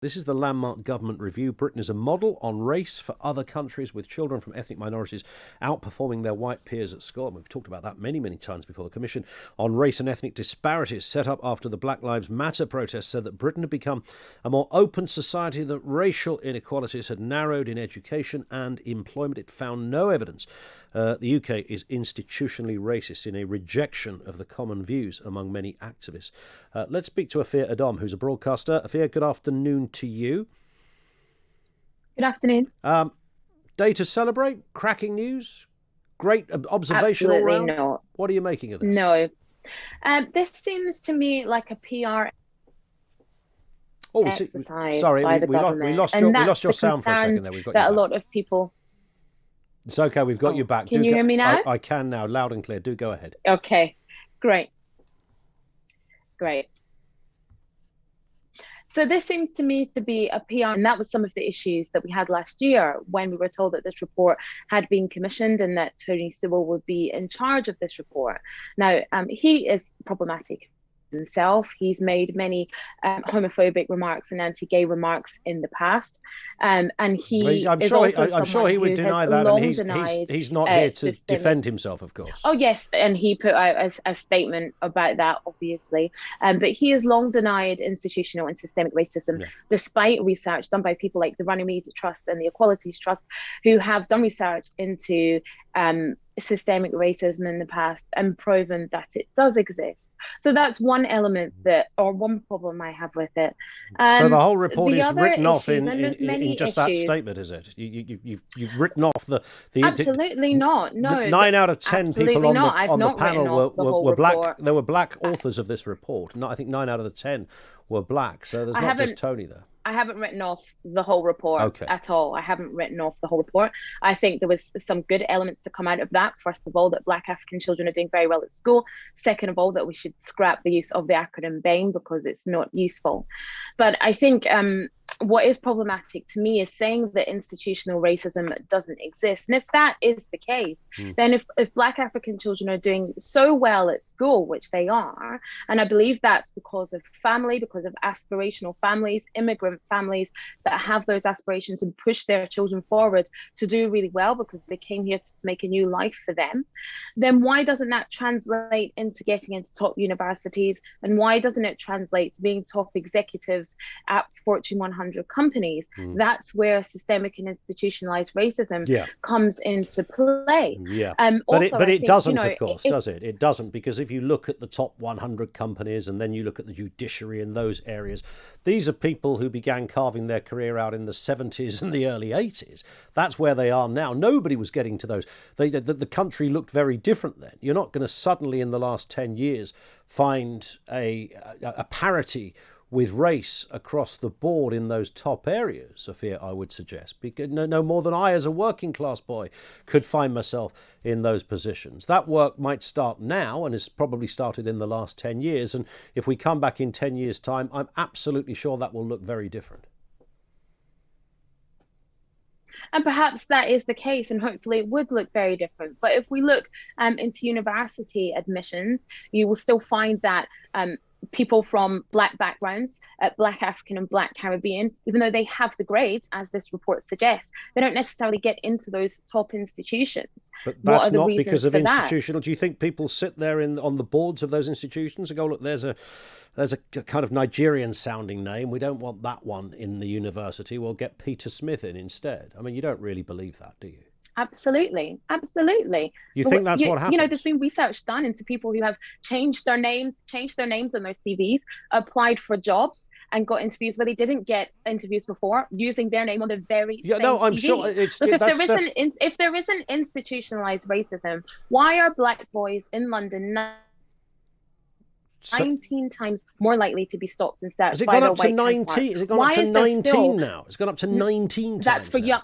This is the landmark government review. Britain is a model on race for other countries, with children from ethnic minorities outperforming their white peers at school. And we've talked about that many, many times before. The Commission on Race and Ethnic Disparities, set up after the Black Lives Matter protests, said that Britain had become a more open society, that racial inequalities had narrowed in education and employment. It found no evidence the UK is institutionally racist, in a rejection of the common views among many activists. Let's speak to Afua Adom, who's a broadcaster. Afua, good afternoon to you. Good afternoon. Day to celebrate? Cracking news? Great observation all round? Not. What are you making of this? No. This seems to me like a PR exercise. Sorry, by the we government. lost your sound for a second there. We've got that you a lot of people. It's okay, we've got you back. Can you hear me now? I can now, loud and clear. Do go ahead. Okay, great. So this seems to me to be a PR, and that was some of the issues that we had last year when we were told that this report had been commissioned and that Tony Sewell would be in charge of this report. Now, he is problematic himself. He's made many homophobic remarks and anti-gay remarks in the past, and I'm sure he would deny that, and he's not here to defend himself, of course. Oh yes, and he put out a statement about that, obviously, but he has long denied institutional and systemic racism, despite research done by people like the Runnymede Trust and the Equalities Trust, who have done research into systemic racism in the past and proven that it does exist. So that's one element one problem I have with it. So the whole report is written off in just that statement, is it? You've written off the absolutely not. No, 9 out of 10 people on the panel were black. Report. There were black authors of this report. I think 9 out of the 10 were black. So there's not just Tony there. I haven't written off the whole report at all. I haven't written off the whole report. I think there was some good elements to come out of that. First of all, that Black African children are doing very well at school. Second of all, that we should scrap the use of the acronym BAME because it's not useful. But I think what is problematic to me is saying that institutional racism doesn't exist. And if that is the case, then if Black African children are doing so well at school, which they are, and I believe that's because of family, because of aspirational families, immigrant families that have those aspirations and push their children forward to do really well because they came here to make a new life for them, then why doesn't that translate into getting into top universities? And why doesn't it translate to being top executives at Fortune 100 companies? That's where systemic and institutionalized racism comes into play. But it doesn't, of course, does it? It doesn't, because if you look at the top 100 companies and then you look at the judiciary in those areas, these are people who began carving their career out in the 70s and the early 80s. That's where they are now. Nobody was getting to those. The country looked very different then. You're not going to suddenly in the last 10 years find a parity with race across the board in those top areas, Sophia, I would suggest. Because no more than I, as a working class boy, could find myself in those positions. That work might start now and has probably started in the last 10 years. And if we come back in 10 years' time, I'm absolutely sure that will look very different. And perhaps that is the case, and hopefully it would look very different. But if we look into university admissions, you will still find that people from Black backgrounds, Black African and Black Caribbean, even though they have the grades, as this report suggests, they don't necessarily get into those top institutions. But that's not because of institutional. Do you think people sit there on the boards of those institutions and go, look, there's a kind of Nigerian sounding name. We don't want that one in the university. We'll get Peter Smith in instead. I mean, you don't really believe that, do you? Absolutely. You think that's what happens? There's been research done into people who have changed their names on their CVs, applied for jobs and got interviews where they didn't get interviews before, using their name on the very same I'm CV. sure it's. Look, if there isn't institutionalized racism, why are Black boys in London 19 times more likely to be stopped and searched? Has it gone up to 19? Has it gone up to 19 now? It's gone up to 19 times. That's for young.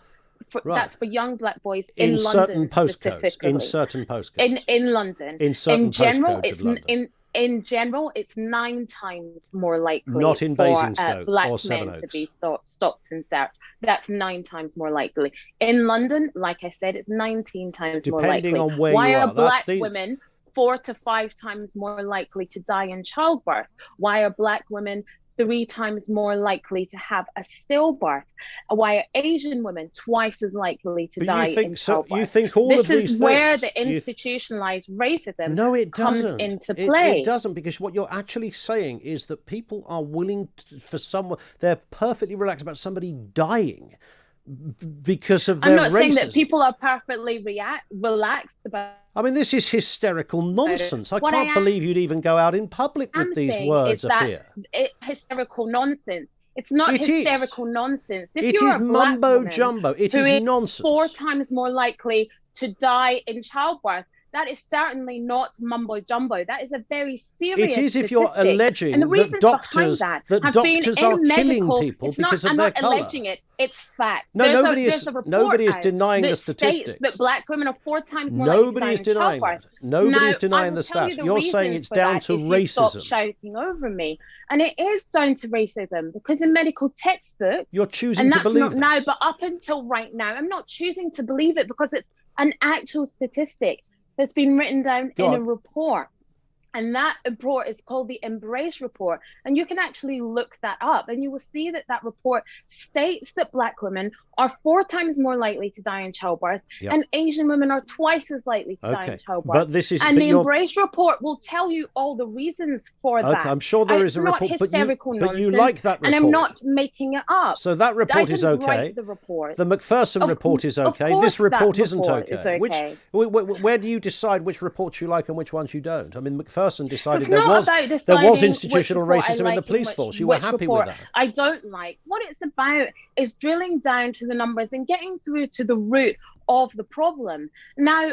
That's for young Black boys in certain London postcodes. In certain postcodes. In London. In certain general, postcodes of London. In general, it's 9 times more likely not in Basingstoke Black or Seven men Oaks to be stopped and searched. That's 9 times more likely. In London, like I said, it's 19 times more likely. Depending on where Why you are Black women 4 to 5 times more likely to die in childbirth? Why are Black women 3 times more likely to have a stillbirth, while Asian women twice as likely to die in childbirth. You think all of these things... This is where the institutionalized racism comes into play. It doesn't, because what you're actually saying is that people are willing for someone... They're perfectly relaxed about somebody dying because of their racism. I'm not saying that people are perfectly relaxed about... I mean, this is hysterical nonsense. I can't believe you'd even go out in public with these words, Afua. Hysterical nonsense. It's not hysterical nonsense. It is mumbo jumbo. It is nonsense. 4 times more likely to die in childbirth. That is certainly not mumbo jumbo. That is a very serious It is statistic. if you're alleging that doctors are killing people because of their colour. I'm not alleging it. It's fact. No, nobody is denying the statistics. That black women are 4 times more Nobody is denying that. Nobody is denying the stats. You're saying it's down to racism. Stop shouting over me. And it is down to racism, because in medical textbooks... You're choosing to believe this. Now, but up until right now, I'm not choosing to believe it, because it's an actual statistic that's been written down in a report. And that report is called the Embrace Report. And you can actually look that up, and you will see that that report states that black women are 4 times more likely to die in childbirth, and Asian women are twice as likely to die in childbirth. But this is, and the Embrace Report will tell you all the reasons for that. I'm sure there is a report, but you like that report. And I'm not making it up. So that report is okay. Write the report. The Macpherson report is okay. This report isn't okay. Where do you decide which reports you like and which ones you don't? I mean, Macpherson decided there was institutional racism in the police force. You were happy with that. I don't like. What it's about is drilling down to the numbers and getting through to the root of the problem. Now,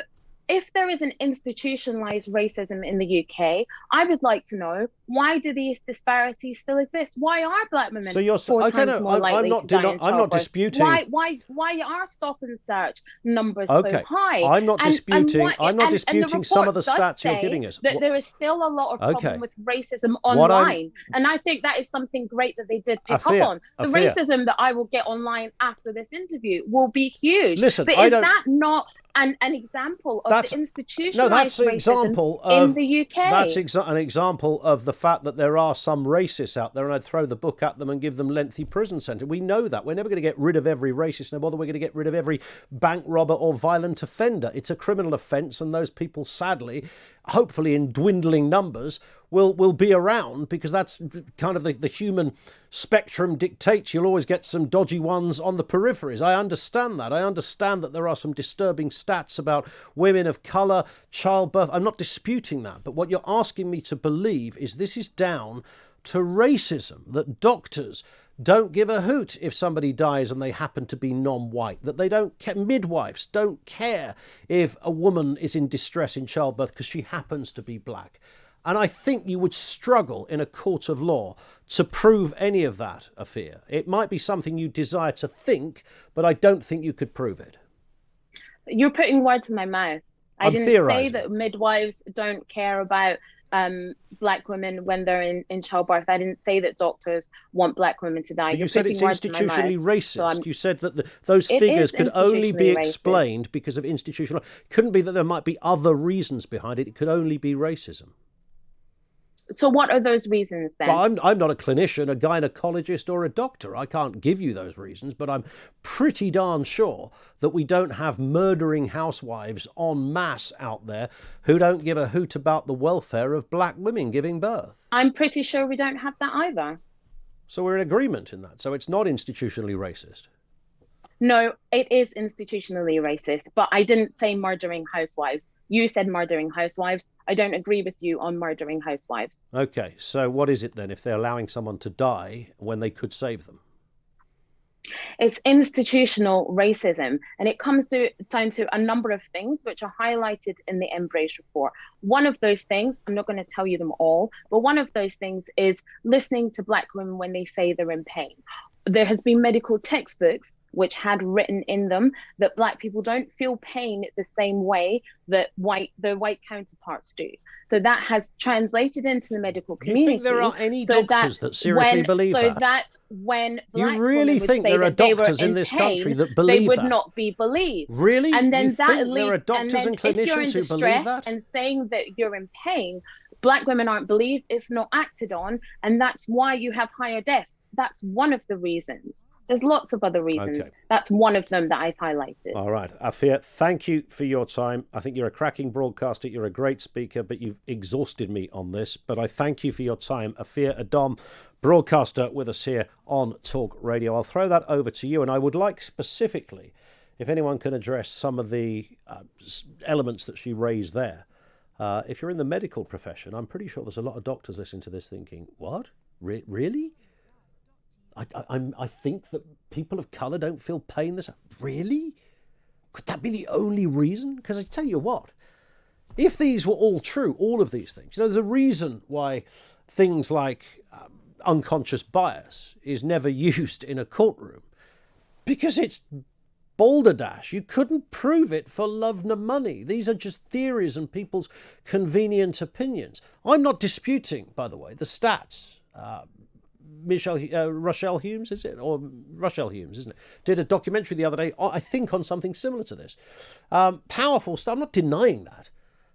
if there is an institutionalized racism in the UK, I would like to know, why do these disparities still exist? Why are black women 4 times more likely to die in childbirth? I'm not disputing. Why are stop and search numbers so high? I'm not disputing. I'm not disputing some of the stats you're giving us. That there is still a lot of problem with racism online, and I think that is something great that they did pick up on. The racism that I will get online after this interview will be huge. Listen, but is that not an example of the institutionalized racism in the UK? That's an example of the fact that there are some racists out there, and I'd throw the book at them and give them lengthy prison sentence. We know that. We're never going to get rid of every racist, no bother we're going to get rid of every bank robber or violent offender. It's a criminal offence, and those people, sadly, hopefully in dwindling numbers, will be around, because that's kind of the human spectrum dictates. You'll always get some dodgy ones on the peripheries. I understand that. I understand that there are some disturbing stats about women of colour, childbirth. I'm not disputing that. But what you're asking me to believe is this is down to racism, that doctors don't give a hoot if somebody dies and they happen to be non-white, that they don't care, midwives don't care if a woman is in distress in childbirth because she happens to be black. And I think you would struggle in a court of law to prove any of that, Afua. It might be something you desire to think, but I don't think you could prove it. You're putting words in my mouth. I didn't say that midwives don't care about black women when they're in childbirth. I didn't say that doctors want black women to die. You said it's institutionally racist. So you said that those figures could only be explained because of institutional... It couldn't be that there might be other reasons behind it. It could only be racism. So what are those reasons then? Well, I'm not a clinician, a gynecologist or a doctor. I can't give you those reasons, but I'm pretty darn sure that we don't have murdering housewives en masse out there who don't give a hoot about the welfare of black women giving birth. I'm pretty sure we don't have that either. So we're in agreement in that. So it's not institutionally racist. No, it is institutionally racist, but I didn't say murdering housewives. You said murdering housewives. I don't agree with you on murdering housewives. Okay, so what is it then if they're allowing someone to die when they could save them? It's institutional racism, and it comes down to a number of things which are highlighted in the Embrace Report. One of those things, I'm not going to tell you them all, but one of those things is listening to black women when they say they're in pain. There has been medical textbooks which had written in them that black people don't feel pain the same way that their white counterparts do. So that has translated into the medical community. You think there are any doctors that seriously believe that? So that when black you really think there are doctors in this country that believe that? They would not be believed. Really? And then you think there are doctors and clinicians who believe that? And saying that you're in pain, Black women aren't believed, it's not acted on, and that's why you have higher deaths. That's one of the reasons. There's lots of other reasons. Okay. That's one of them that I've highlighted. All right. Afua, thank you for your time. I think you're a cracking broadcaster. You're a great speaker, but you've exhausted me on this. But I thank you for your time. Afua Adom, broadcaster with us here on Talk Radio. I'll throw that over to you. And I would like specifically, if anyone can address some of the elements that she raised there. If you're in the medical profession, I'm pretty sure there's a lot of doctors listening to this thinking, what? Really? I think that people of colour don't feel pain. Really? Could that be the only reason? Because I tell you what, if these were all true, all of these things, there's a reason why things like unconscious bias is never used in a courtroom. Because it's balderdash. You couldn't prove it for love nor money. These are just theories and people's convenient opinions. I'm not disputing, by the way, the stats. Rochelle Humes, is it? Or Rochelle Humes, isn't it? Did a documentary the other day, I think, on something similar to this. Powerful stuff. I'm not denying that.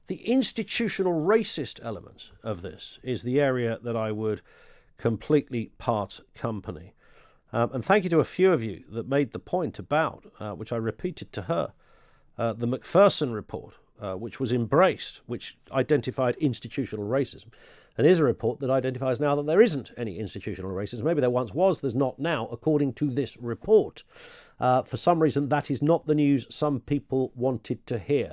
The institutional racist element of this is the area that I would completely part company. And thank you to a few of you that made the point about, which I repeated to her, the Macpherson report, which was embraced, which identified institutional racism. And here's a report that identifies now that there isn't any institutional racism. Maybe there once was, there's not now, according to this report. For some reason, that is not the news some people wanted to hear.